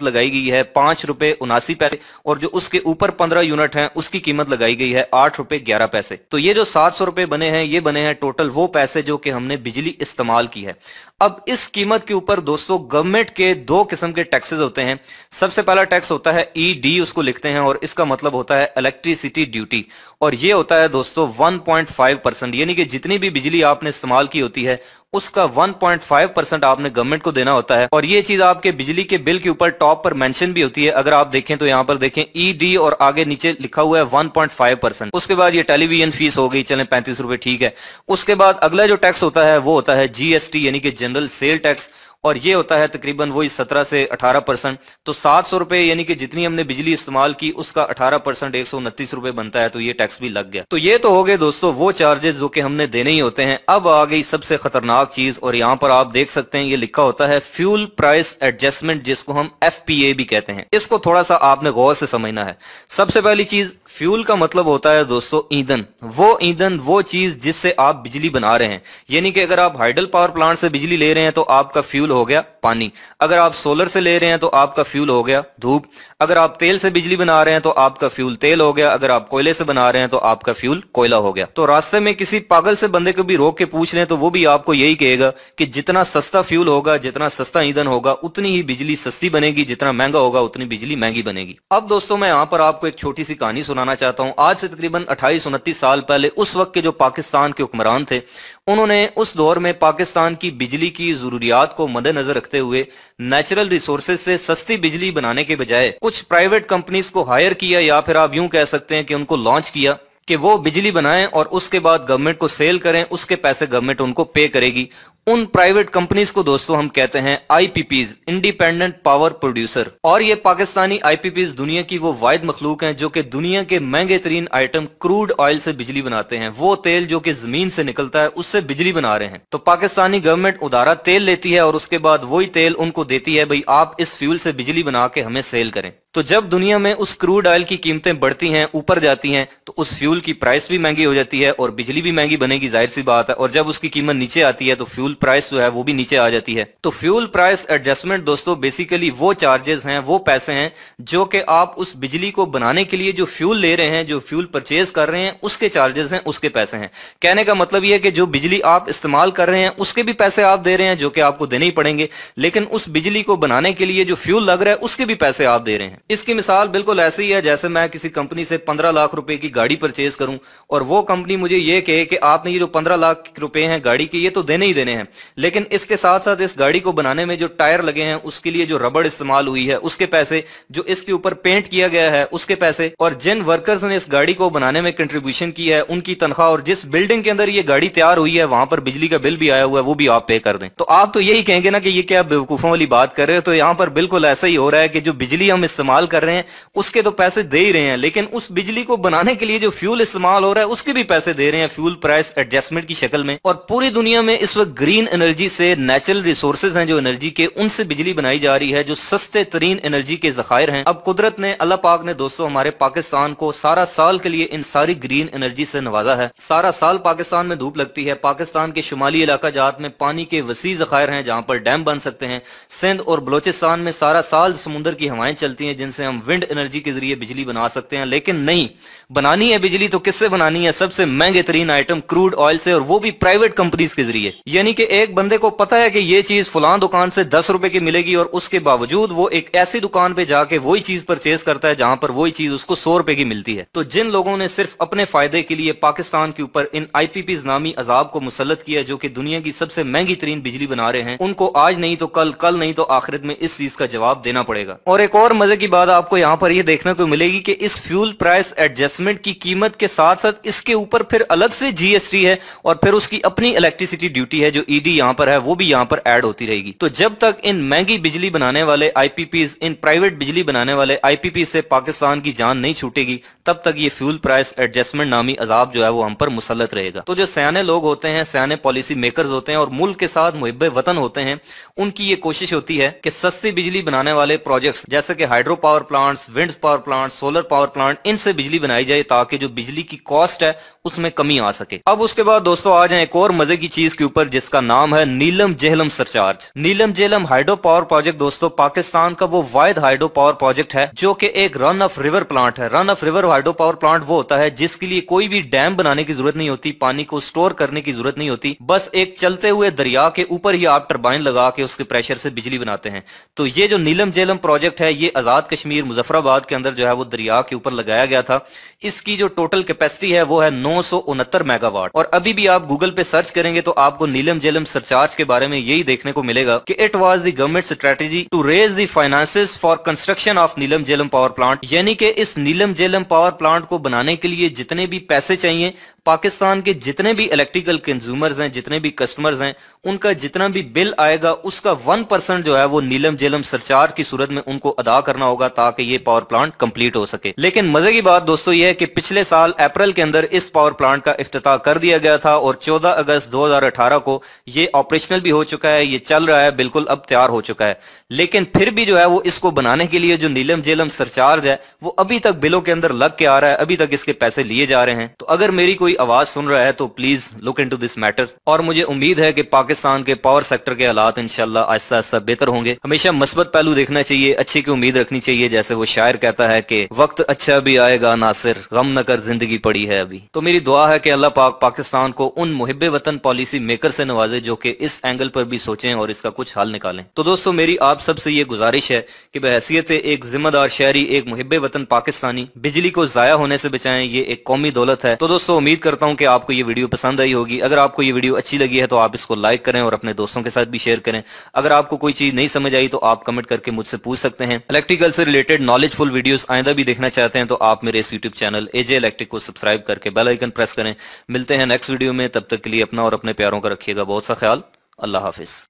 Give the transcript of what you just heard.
लगाई गई है 5 रुपए 79 पैसे और जो उसके ऊपर 15 यूनिट हैं उसकी कीमत लगाई गई है 8 रुपए 11 पैसे। तो ये जो 700 रुपए बने हैं ये बने हैं टोटल वो पैसे जो कि हमने बिजली इस्तेमाल की है। अब इस कीमत के ऊपर दोस्तों गवर्नमेंट के दो किस्म के टैक्सेस होते हैं। सबसे पहला टैक्स होता है ईडी, उसको लिखते हैं और इसका मतलब होता है इलेक्ट्रिसिटी ड्यूटी, और ये होता है दोस्तों 1.5%, यानी कि जितनी भी बिजली आपने इस्तेमाल की होती है उसका 1.5% आपने गवर्नमेंट को देना होता है। और ये चीज आपके बिजली के बिल के ऊपर टॉप पर मेंशन भी होती है। अगर आप देखें तो यहाँ पर देखें ईडी और आगे नीचे लिखा हुआ है 1.5%। उसके बाद ये टेलीविजन फीस हो गई, चलें 35 रुपए ठीक है। उसके बाद अगला जो टैक्स होता है वो होता है जीएसटी यानी कि जनरल सेल टैक्स, और ये होता है तकरीबन वही 17 से 18%। तो 700 रुपए यानी कि जितनी हमने बिजली इस्तेमाल की उसका 18% 129 रुपए बनता है, तो ये टैक्स भी लग गया। तो ये तो हो गए दोस्तों वो चार्जेस जो कि हमने देने ही होते हैं। अब आ गई सबसे खतरनाक चीज, और यहाँ पर आप देख सकते हैं ये लिखा होता है फ्यूल प्राइस एडजस्टमेंट, जिसको हम एफपीए भी कहते हैं। इसको थोड़ा सा आपने गौर से समझना है। सबसे पहली चीज, फ्यूल का मतलब होता है दोस्तों ईंधन, वो चीज जिससे आप बिजली बना रहे हैं। यानी कि अगर आप हाइडल पावर प्लांट से बिजली ले रहे हैं तो आपका फ्यूल हो गया पानी, अगर आप सोलर से ले रहे हैं तो आपका फ्यूल हो गया धूप, अगर आप तेल से बिजली बना रहे हैं तो आपका फ्यूल तेल हो गया, अगर आप कोयले से बना रहे हैं तो आपका फ्यूल कोयला हो गया। तो रास्ते में किसी पागल से बंदे को भी रोक के पूछ लें तो वो भी आपको यही कहेगा कि जितना सस्ता फ्यूल होगा, जितना सस्ता ईंधन होगा, उतनी ही बिजली सस्ती बनेगी, जितना महंगा होगा उतनी बिजली महंगी बनेगी। अब दोस्तों मैं यहाँ पर आपको एक छोटी सी कहानी सुनाना चाहता हूँ। आज से तकरीबन 28-29 साल पहले उस वक्त के जो पाकिस्तान के हुक्मरान थे, उन्होंने उस दौर में पाकिस्तान की बिजली की जरूरियात को मद्देनजर रखते हुए नेचुरल रिसोर्सेज से सस्ती बिजली बनाने के बजाय कुछ प्राइवेट कंपनीज को हायर किया, या फिर आप यूं कह सकते हैं कि उनको लॉन्च किया कि वो बिजली बनाएं और उसके बाद गवर्नमेंट को सेल करें, उसके पैसे गवर्नमेंट उनको पे करेगी। उन प्राइवेट कंपनीज को दोस्तों हम कहते हैं आईपीपीज, इंडिपेंडेंट पावर प्रोड्यूसर। और ये पाकिस्तानी आईपीपीज दुनिया की वो वाहिद मखलूक हैं जो कि दुनिया के महंगे तरीन आइटम क्रूड ऑयल से बिजली बनाते हैं। वो तेल जो कि जमीन से निकलता है उससे बिजली बना रहे हैं। तो पाकिस्तानी गवर्नमेंट उधारा तेल लेती है और उसके बाद वही तेल उनको देती है, भाई आप इस फ्यूल से बिजली बना के हमें सेल करें। तो जब दुनिया में उस क्रूड ऑयल की कीमतें बढ़ती हैं, ऊपर जाती हैं, तो उस फ्यूल की प्राइस भी महंगी हो जाती है और बिजली भी महंगी बनेगी, जाहिर सी बात है। और जब उसकी कीमत नीचे आती है तो फ्यूल प्राइस जो है वो भी नीचे आ जाती है। तो फ्यूल प्राइस एडजस्टमेंट दोस्तों बेसिकली वो चार्जेस हैं, वो पैसे हैं जो कि आप उस बिजली को बनाने के लिए जो फ्यूल ले रहे हैं, जो फ्यूल परचेज कर रहे हैं, उसके चार्जेस हैं, उसके पैसे हैं। कहने का मतलब ये है कि जो बिजली आप इस्तेमाल कर रहे हैं उसके भी पैसे आप दे रहे हैं जो कि आपको देने ही पड़ेंगे, लेकिन उस बिजली को बनाने के लिए जो फ्यूल लग रहा है उसके भी पैसे आप दे रहे हैं। इसकी मिसाल बिल्कुल ऐसी है जैसे मैं किसी कंपनी से 15 लाख रुपए की गाड़ी परचेज करूं और वो कंपनी मुझे ये कहे कि आपने ये जो 15 लाख रुपए हैं गाड़ी के, ये तो देने ही देने हैं, लेकिन इसके साथ साथ इस गाड़ी को बनाने में जो टायर लगे हैं उसके लिए जो रबड़ इस्तेमाल हुई है उसके पैसे, जो इसके ऊपर पेंट किया गया है उसके पैसे, और जिन वर्कर्स ने इस गाड़ी को बनाने में कंट्रीब्यूशन की है उनकी तनख्वाह, और जिस बिल्डिंग के अंदर ये गाड़ी तैयार हुई है वहां पर बिजली का बिल भी आया हुआ है वो भी आप पे कर दें। तो आप तो यही कहेंगे ना कि ये क्या बेवकूफों वाली बात कर रहे हो। तो यहाँ पर बिल्कुल ऐसा ही हो रहा है कि जो बिजली हम इस्तेमाल कर रहे हैं उसके तो पैसे दे ही रहे हैं, लेकिन उस बिजली को बनाने के लिए जो फ्यूल इस्तेमाल हो रहा है उसके भी पैसे दे रहे हैं फ्यूल प्राइस एडजस्टमेंट की शक्ल में। और पूरी दुनिया में इस वक्त ग्रीन एनर्जी से, नेचुरल रिसोर्सेज हैं जो एनर्जी के, उनसे बिजली बनाई जा रही है जो सस्ते तरीन एनर्जी के जखायर हैं। अब कुदरत ने, अल्लाह पाक ने दोस्तों हमारे पाकिस्तान को सारा साल के लिए इन सारी ग्रीन एनर्जी से नवाजा है। सारा साल पाकिस्तान में धूप लगती है। पाकिस्तान के शुमाली इलाका जात में पानी के वसी जखायर हैं जहां पर डैम बन सकते हैं। सिंध और बलोचिस्तान में सारा साल समुद्र की हवाएं चलती हैं जिनसे हम विंड एनर्जी के जरिए बिजली बना सकते हैं। लेकिन नहीं, बनानी है बिजली तो किससे बनानी है? सबसे महंगे तरीन आइटम क्रूड ऑयल से, और वो भी प्राइवेट कंपनीज के जरिए। यानी कि एक बंदे को पता है कि ये चीज फलां दुकान से 10 रुपए की मिलेगी और उसके बावजूद वो एक ऐसी दुकान पे जाके वही चीज परचेज करता है जहां पर वही चीज उसको 100 रुपए की मिलती है। तो जिन लोगों ने सिर्फ अपने फायदे के लिए पाकिस्तान के ऊपर इन आईपीपीज नामी अजाब को मुसल्लत किया जो कि दुनिया की सबसे महंगी तरीन बिजली बना रहे हैं, उनको आज नहीं तो कल, कल नहीं तो आखिरत में इस चीज का जवाब देना पड़ेगा। और एक और मजे की बात आपको यहाँ पर यह देखने को मिलेगी कि इस फ्यूल प्राइस एडजस्टमेंट की कीमत के साथ साथ इसके ऊपर फिर अलग से जीएसटी है और फिर उसकी अपनी इलेक्ट्रिसिटी ड्यूटी है जो ईडी यहाँ पर है वो भी यहाँ पर ऐड होती रहेगी। तो जब तक इन महंगी बिजली बनाने वाले आईपीपीज, इन प्राइवेट बिजली बनाने वाले आईपीपी से पाकिस्तान की जान नहीं छूटेगी, तब तक ये फ्यूल प्राइस एडजस्टमेंट नामी अजाब जो है वो हम पर मुसल्लत रहेगा। तो जो सयाने लोग होते हैं, सयाने पॉलिसी मेकर्स होते हैं और मुल्क के साथ मुहिब्बे वतन होते हैं, उनकी ये कोशिश होती है कि सस्ती बिजली बनाने वाले प्रोजेक्ट्स जैसे कि hydro power plants, wind power plant, solar power plant, इनसे बिजली बनाई जाए ताकि जो बिजली की कॉस्ट है उसमें कमी आ सके। अब उसके बाद दोस्तों आ जाए एक और मजे की चीज के ऊपर जिसका नाम है नीलम जेहलम सरचार्ज। नीलम जेहलम हाइड्रो पावर प्रोजेक्ट दोस्तों पाकिस्तान का वो वाहिद हाइड्रो पावर प्रोजेक्ट है जो कि एक रन ऑफ रिवर प्लांट है। Run of river hydro power plant वो होता है जिसके लिए कोई भी डैम बनाने की जरूरत नहीं होती, पानी को स्टोर करने की जरूरत नहीं होती, बस एक चलते हुए दरिया के ऊपर ही आप टरबाइन लगा के उसके प्रेशर से बिजली बनाते हैं। तो ये जो नीलम जेहलम प्रोजेक्ट है ये आजाद कश्मीर मुजफ्फराबाद के अंदर जो है वो दरिया के ऊपर लगाया गया था। इसकी जो टोटल कैपेसिटी है वो है 969 मेगावाट। और अभी भी आप गूगल पे सर्च करेंगे तो आपको नीलम जेहलम सरचार्ज के बारे में यही देखने को मिलेगा कि it was the government strategy to raise the finances for construction of Neelum Jhelum power plant, यानी कि इस नीलम जेहलम पावर प्लांट को बनाने के लिए जितने भी पैसे चाहिए, पाकिस्तान के जितने भी इलेक्ट्रिकल कंज्यूमर्स हैं, जितने भी कस्टमर्स हैं, उनका जितना भी बिल आएगा उसका 1% जो है वो नीलम जेहलम सरचार्ज की सूरत में उनको अदा करना होगा ताकि ये पावर प्लांट कंप्लीट हो सके। लेकिन मजे की बात दोस्तों ये है कि पिछले साल अप्रैल के अंदर इस पावर प्लांट का इफ्तिताह कर दिया गया था और 14 अगस्त 2018 को ये ऑपरेशनल भी हो चुका है, ये चल रहा है, बिल्कुल अब तैयार हो चुका है। लेकिन फिर भी जो है वो इसको बनाने के लिए जो नीलम जेहलम सरचार्ज है वो अभी तक बिलों के अंदर लग के आ रहा है, अभी तक इसके पैसे लिए जा रहे हैं। तो अगर मेरी कोई आवाज सुन रहा है तो please look into this matter. और मुझे उम्मीद है कि पाकिस्तान के पावर सेक्टर के हालात इंशाल्लाह आहिस्ता आहिस्ता बेहतर होंगे। हमेशा मस्बत पहलू देखना चाहिए, अच्छे की उम्मीद रखनी चाहिए, जैसे वो शायर कहता है कि वक्त अच्छा भी आएगा नासिर, गम न कर जिंदगी पड़ी है अभी। तो मेरी दुआ है कि अल्लाह पाक पाकिस्तान को उन मुहिब्बे वतन पॉलिसी मेकर से नवाजे जो कि इस एंगल पर भी सोचें और इसका कुछ हल निकालें। तो दोस्तों मेरी आप सबसे ये गुजारिश है कि बहैसियत एक जिम्मेदार शहरी, एक मुहिब्बे वतन पाकिस्तानी, बिजली को जाया होने से बचाएं, ये एक कौमी दौलत है। तो दोस्तों उम्मीद करता हूं कि आपको ये वीडियो पसंद आई होगी। अगर आपको ये वीडियो अच्छी लगी है तो आप इसको लाइक करें और अपने दोस्तों के साथ भी शेयर करें। अगर आपको कोई चीज नहीं समझ आई तो आप कमेंट करके मुझसे पूछ सकते हैं। इलेक्ट्रिकल से रिलेटेड नॉलेजफुल वीडियोस आइंदा भी देखना चाहते हैं तो आप मेरे इस यूट्यूब चैनल एजे इलेक्ट्रिक को सब्सक्राइब करके बेल आइकन प्रेस करें। मिलते हैं नेक्स्ट वीडियो में, तब तक के लिए अपना और अपने प्यारों का रखिएगा बहुत सा ख्याल। अल्लाह हाफिज।